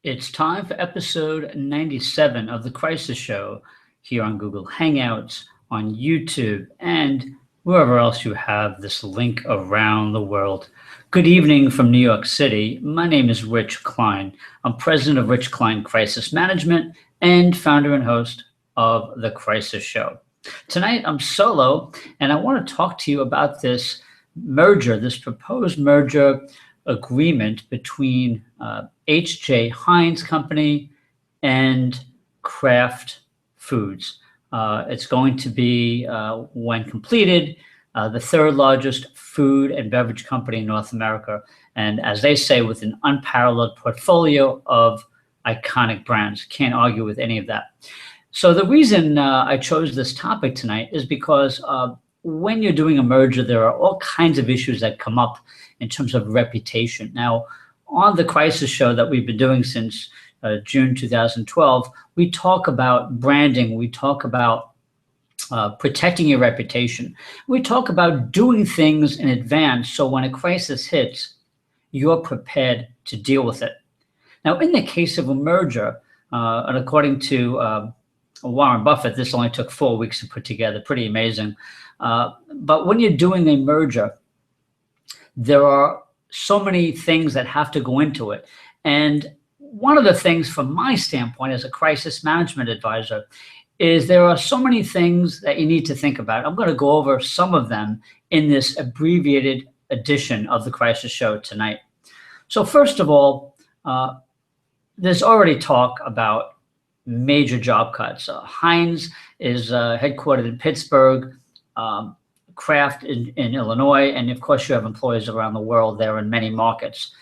It's time for episode 97 of The Crisis Show here on Google Hangouts, on YouTube, and wherever else you have this link around the world. Good evening from New York City. My name is Rich Klein. I'm president of Rich Klein Crisis Management and founder and host of The Crisis Show. Tonight I'm solo, and I want to talk to you about this merger, this proposed merger agreement between H.J. Heinz Company and Kraft Foods. It's going to be, when completed, the third largest food and beverage company in North America. And as they say, with an unparalleled portfolio of iconic brands. Can't argue with any of that. So the reason I chose this topic tonight is because when you're doing a merger, there are all kinds of issues that come up in terms of reputation. Now, on the Crisis Show that we've been doing since June 2012, we talk about branding, we talk about protecting your reputation, we talk about doing things in advance so when a crisis hits, you're prepared to deal with it. Now, in the case of a merger, and according to Warren Buffett, this only took 4 weeks to put together, pretty amazing. But when you're doing a merger, there are so many things that have to go into it. And one of the things from my standpoint as a crisis management advisor is there are so many things that you need to think about. I'm going to go over some of them in this abbreviated edition of the Crisis Show tonight. So first of all, there's already talk about major job cuts. Heinz is headquartered in Pittsburgh, Kraft in Illinois, and of course you have employees around the world there in many markets.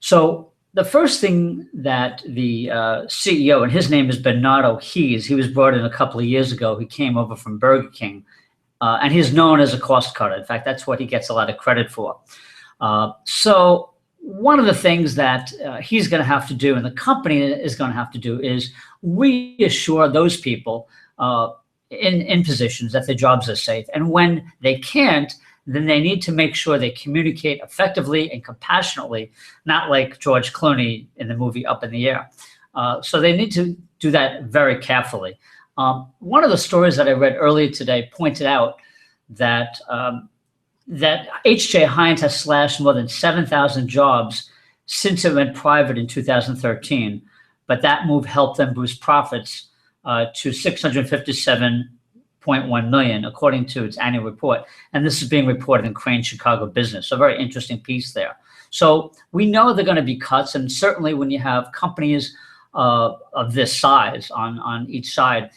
So the first thing that the CEO, and his name is Bernardo Hees, he was brought in a couple of years ago. He came over from Burger King, and he's known as a cost cutter. In fact, that's what he gets a lot of credit for. So one of the things that he's going to have to do, and the company is going to have to do, is reassure those people in positions that their jobs are safe. And when they can't, then they need to make sure they communicate effectively and compassionately, not like George Clooney in the movie Up in the Air. So they need to do that very carefully. One of the stories that I read earlier today pointed out that that H.J. Heinz has slashed more than 7,000 jobs since it went private in 2013, but that move helped them boost profits to $657.1 million, according to its annual report. And this is being reported in Crane Chicago Business. So a very interesting piece there. So we know there are going to be cuts, and certainly when you have companies of this size on each side,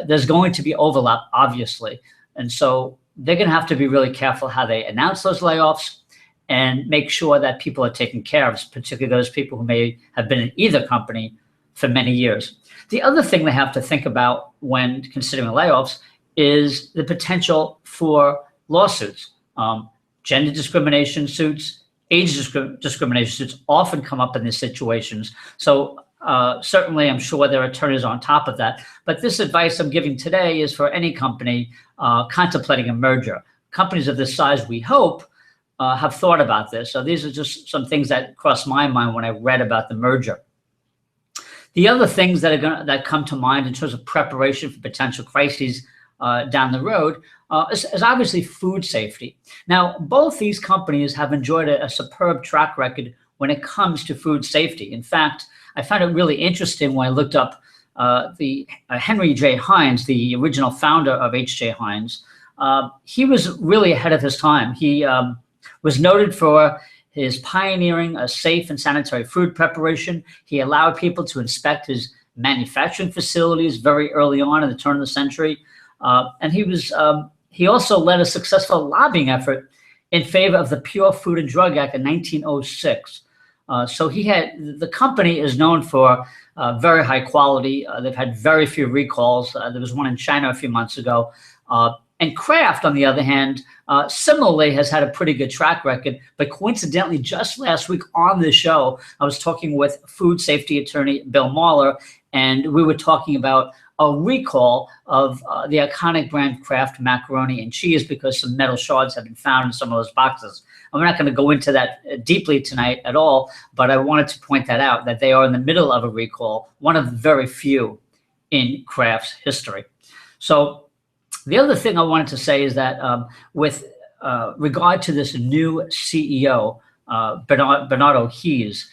there's going to be overlap, obviously. And so they're going to have to be really careful how they announce those layoffs and make sure that people are taken care of, particularly those people who may have been in either company for many years. The other thing they have to think about when considering layoffs is the potential for lawsuits. Gender discrimination suits, age discrimination suits often come up in these situations. So certainly I'm sure there are attorneys on top of that. But this advice I'm giving today is for any company contemplating a merger. Companies of this size, we hope, have thought about this. So these are just some things that crossed my mind when I read about the merger. The other things that come to mind in terms of preparation for potential crises down the road is obviously food safety. Now, both these companies have enjoyed a superb track record when it comes to food safety. In fact, I found it really interesting when I looked up the Henry J. Heinz, the original founder of H.J. Heinz. He was really ahead of his time. He was noted for his pioneering a safe and sanitary food preparation. He allowed people to inspect his manufacturing facilities very early on in the turn of the century. And he also led a successful lobbying effort in favor of the Pure Food and Drug Act in 1906. So the company is known for very high quality. They've had very few recalls. There was one in China a few months ago. And Kraft, on the other hand, similarly has had a pretty good track record. But coincidentally, just last week on this show, I was talking with food safety attorney Bill Mahler, and we were talking about a recall of the iconic brand Kraft macaroni and cheese because some metal shards have been found in some of those boxes. And we're not going to go into that deeply tonight at all, but I wanted to point that out, that they are in the middle of a recall, one of the very few in Kraft's history. So the other thing I wanted to say is that with regard to this new CEO, Bernardo Heinz,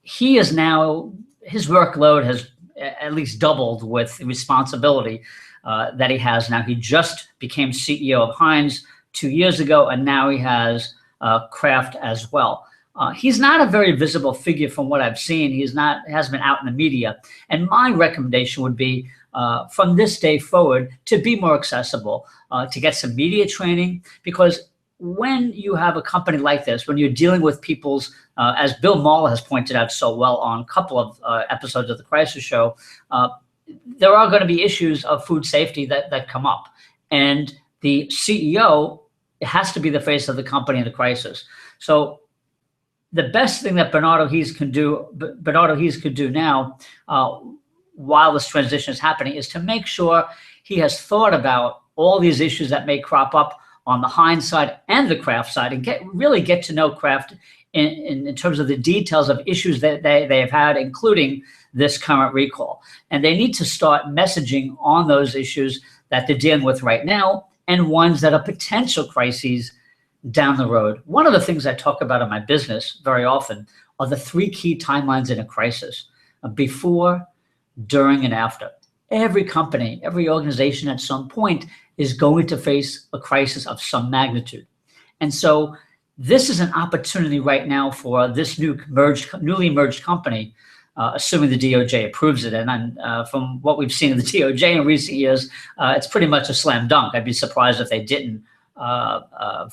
he is now, his workload has at least doubled with the responsibility that he has now. He just became CEO of Heinz 2 years ago, and now he has Kraft as well. He's not a very visible figure from what I've seen. Has been out in the media. And my recommendation would be from this day forward to be more accessible, to get some media training, because when you have a company like this, when you're dealing with people's, as Bill Maher has pointed out so well on a couple of episodes of The Crisis Show, there are going to be issues of food safety that come up. And the CEO has to be the face of the company in the crisis. So the best thing that Bernardo Heinz could do now, while this transition is happening, is to make sure he has thought about all these issues that may crop up on the Heinz side and the Kraft side, and really get to know Kraft in terms of the details of issues that they have had, including this current recall. And they need to start messaging on those issues that they're dealing with right now, and ones that are potential crises down the road. One of the things I talk about in my business very often are the 3 key timelines in a crisis: before, during, and after. Every company, every organization at some point is going to face a crisis of some magnitude. And so this is an opportunity right now for this newly merged company, assuming the DOJ approves it. And from what we've seen of the DOJ in recent years, it's pretty much a slam dunk. I'd be surprised if they didn't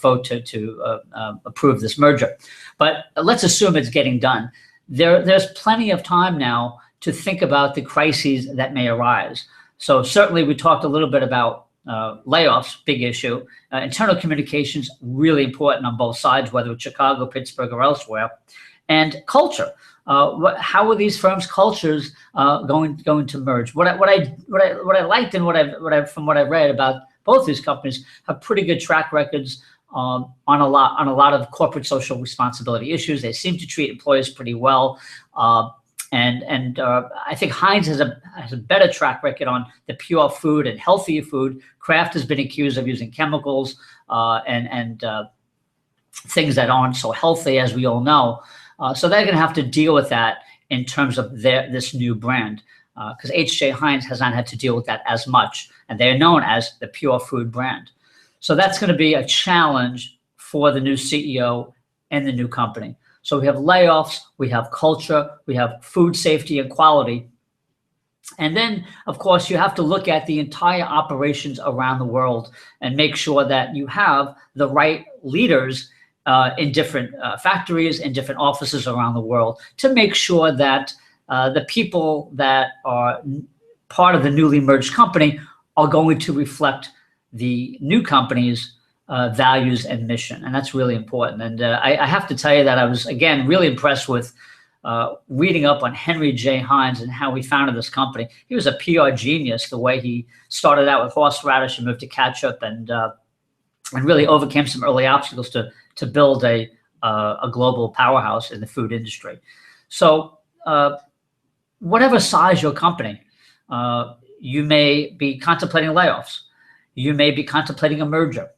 vote to approve this merger. But let's assume it's getting done. There's plenty of time now to think about the crises that may arise. So certainly we talked a little bit about layoffs, big issue. Internal communications, really important on both sides, whether it's Chicago, Pittsburgh, or elsewhere. And culture. How are these firms' cultures going to merge? What I liked and from what I read about both these companies have pretty good track records on a lot of corporate social responsibility issues. They seem to treat employees pretty well. And I think Heinz has a better track record on the pure food and healthier food. Kraft has been accused of using chemicals and things that aren't so healthy, as we all know. So they're going to have to deal with that in terms of this new brand, because H.J. Heinz has not had to deal with that as much, and they're known as the pure food brand. So that's going to be a challenge for the new CEO and the new company. So we have layoffs, we have culture, we have food safety and quality. And then, of course, you have to look at the entire operations around the world and make sure that you have the right leaders in different factories and different offices around the world to make sure that the people that are part of the newly merged company are going to reflect the new company's values and mission. And that's really important. And I have to tell you that I was, again, really impressed with reading up on Henry J. Heinz and how he founded this company. He was a PR genius, the way he started out with horseradish and moved to ketchup, and really overcame some early obstacles to build a global powerhouse in the food industry. So whatever size your company, you may be contemplating layoffs. You may be contemplating a merger.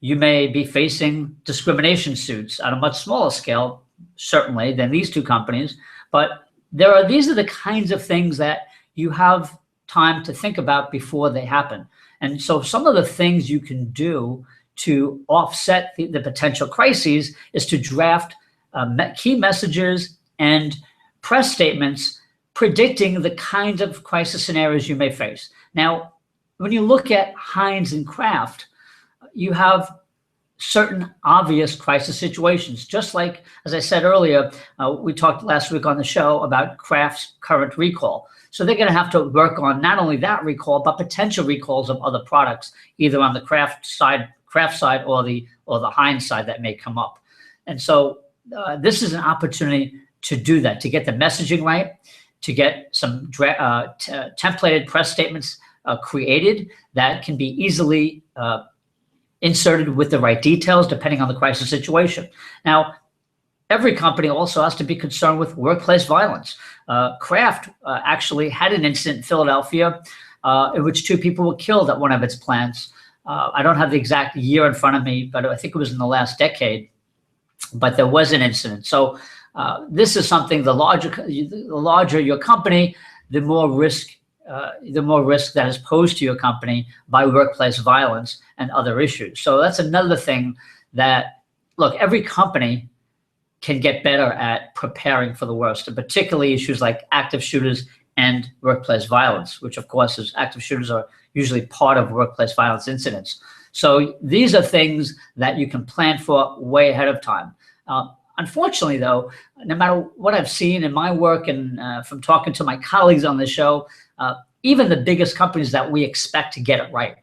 You may be facing discrimination suits on a much smaller scale, certainly, than these two companies. But these are the kinds of things that you have time to think about before they happen. And so some of the things you can do to offset the potential crises is to draft key messages and press statements predicting the kinds of crisis scenarios you may face. Now, when you look at Heinz and Kraft, you have certain obvious crisis situations. Just like, as I said earlier, we talked last week on the show about Kraft's current recall. So they're going to have to work on not only that recall, but potential recalls of other products, either on the Kraft side or the Heinz side that may come up. And so this is an opportunity to do that, to get the messaging right, to get some templated press statements created that can be easily inserted with the right details depending on the crisis situation. Now, every company also has to be concerned with workplace violence. Kraft actually had an incident in Philadelphia in which 2 people were killed at one of its plants. I don't have the exact year in front of me, but I think it was in the last decade. But there was an incident. So this is something, the larger your company, the more risk that is posed to your company by workplace violence and other issues. So that's another thing that, look, every company can get better at preparing for the worst, and particularly issues like active shooters and workplace violence, which of course is active shooters are usually part of workplace violence incidents. So these are things that you can plan for way ahead of time. Unfortunately, though, no matter what I've seen in my work and from talking to my colleagues on the show, even the biggest companies that we expect to get it right,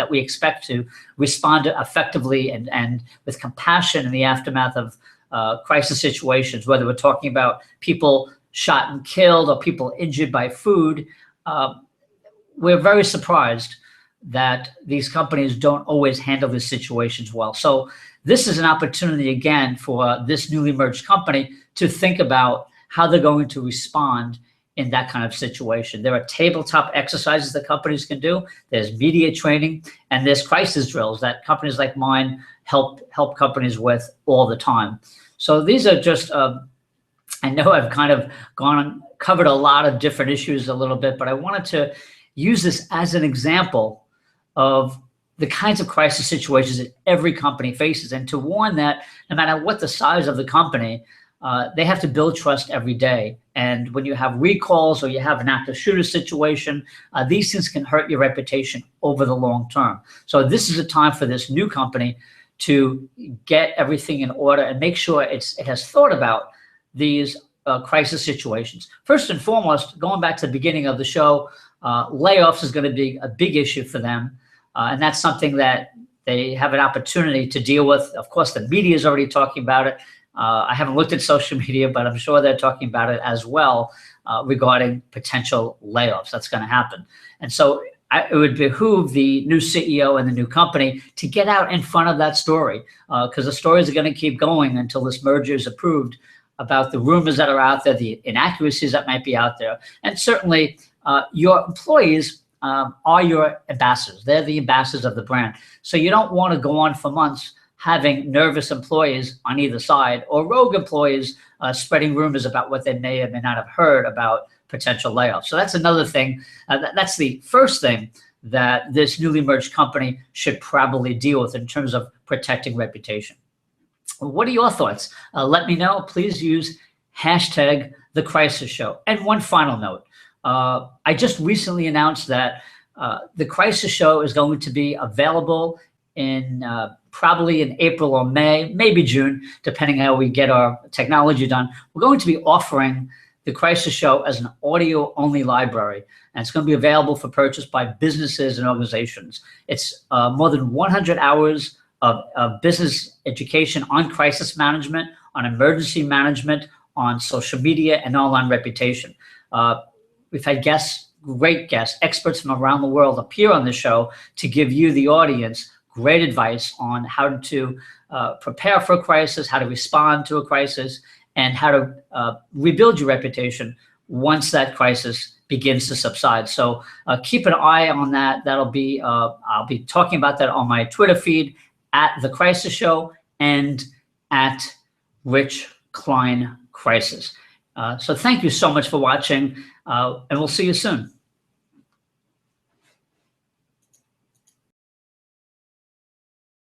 we expect to respond effectively and with compassion in the aftermath of crisis situations, whether we're talking about people shot and killed or people injured by food, we're very surprised that these companies don't always handle these situations well. So this is an opportunity, again, for this newly merged company to think about how they're going to respond in that kind of situation. There are tabletop exercises that companies can do. There's media training, and there's crisis drills that companies like mine help companies with all the time. So these are just, I know I've kind of covered a lot of different issues a little bit, but I wanted to use this as an example of the kinds of crisis situations that every company faces, and to warn that no matter what the size of the company, they have to build trust every day. And when you have recalls or you have an active shooter situation, these things can hurt your reputation over the long term. So this is a time for this new company to get everything in order and make sure it has thought about these crisis situations. First and foremost, going back to the beginning of the show, layoffs is going to be a big issue for them. And that's something that they have an opportunity to deal with. Of course, the media is already talking about it. I haven't looked at social media, but I'm sure they're talking about it as well regarding potential layoffs. That's going to happen. And so it would behoove the new CEO and the new company to get out in front of that story, because the stories are going to keep going until this merger is approved, about the rumors that are out there, the inaccuracies that might be out there. And certainly your employees are your ambassadors. They're the ambassadors of the brand. So you don't want to go on for months having nervous employees on either side, or rogue employees spreading rumors about what they may or may not have heard about potential layoffs. So that's another thing. That's the first thing that this newly merged company should probably deal with in terms of protecting reputation. What are your thoughts? Let me know. Please use #TheCrisisShow. And one final note. I just recently announced that The Crisis Show is going to be available in probably in April or May, maybe June, depending how we get our technology done. We're going to be offering The Crisis Show as an audio-only library, and it's going to be available for purchase by businesses and organizations. It's more than 100 hours of business education on crisis management, on emergency management, on social media, and online reputation. We've had guests, great guests, experts from around the world appear on the show to give you, the audience, great advice on how to prepare for a crisis, how to respond to a crisis, and how to rebuild your reputation once that crisis begins to subside. So keep an eye on that. That'll be, I'll be talking about that on my Twitter feed at The Crisis Show and at Rich Klein Crisis. So thank you so much for watching, and we'll see you soon.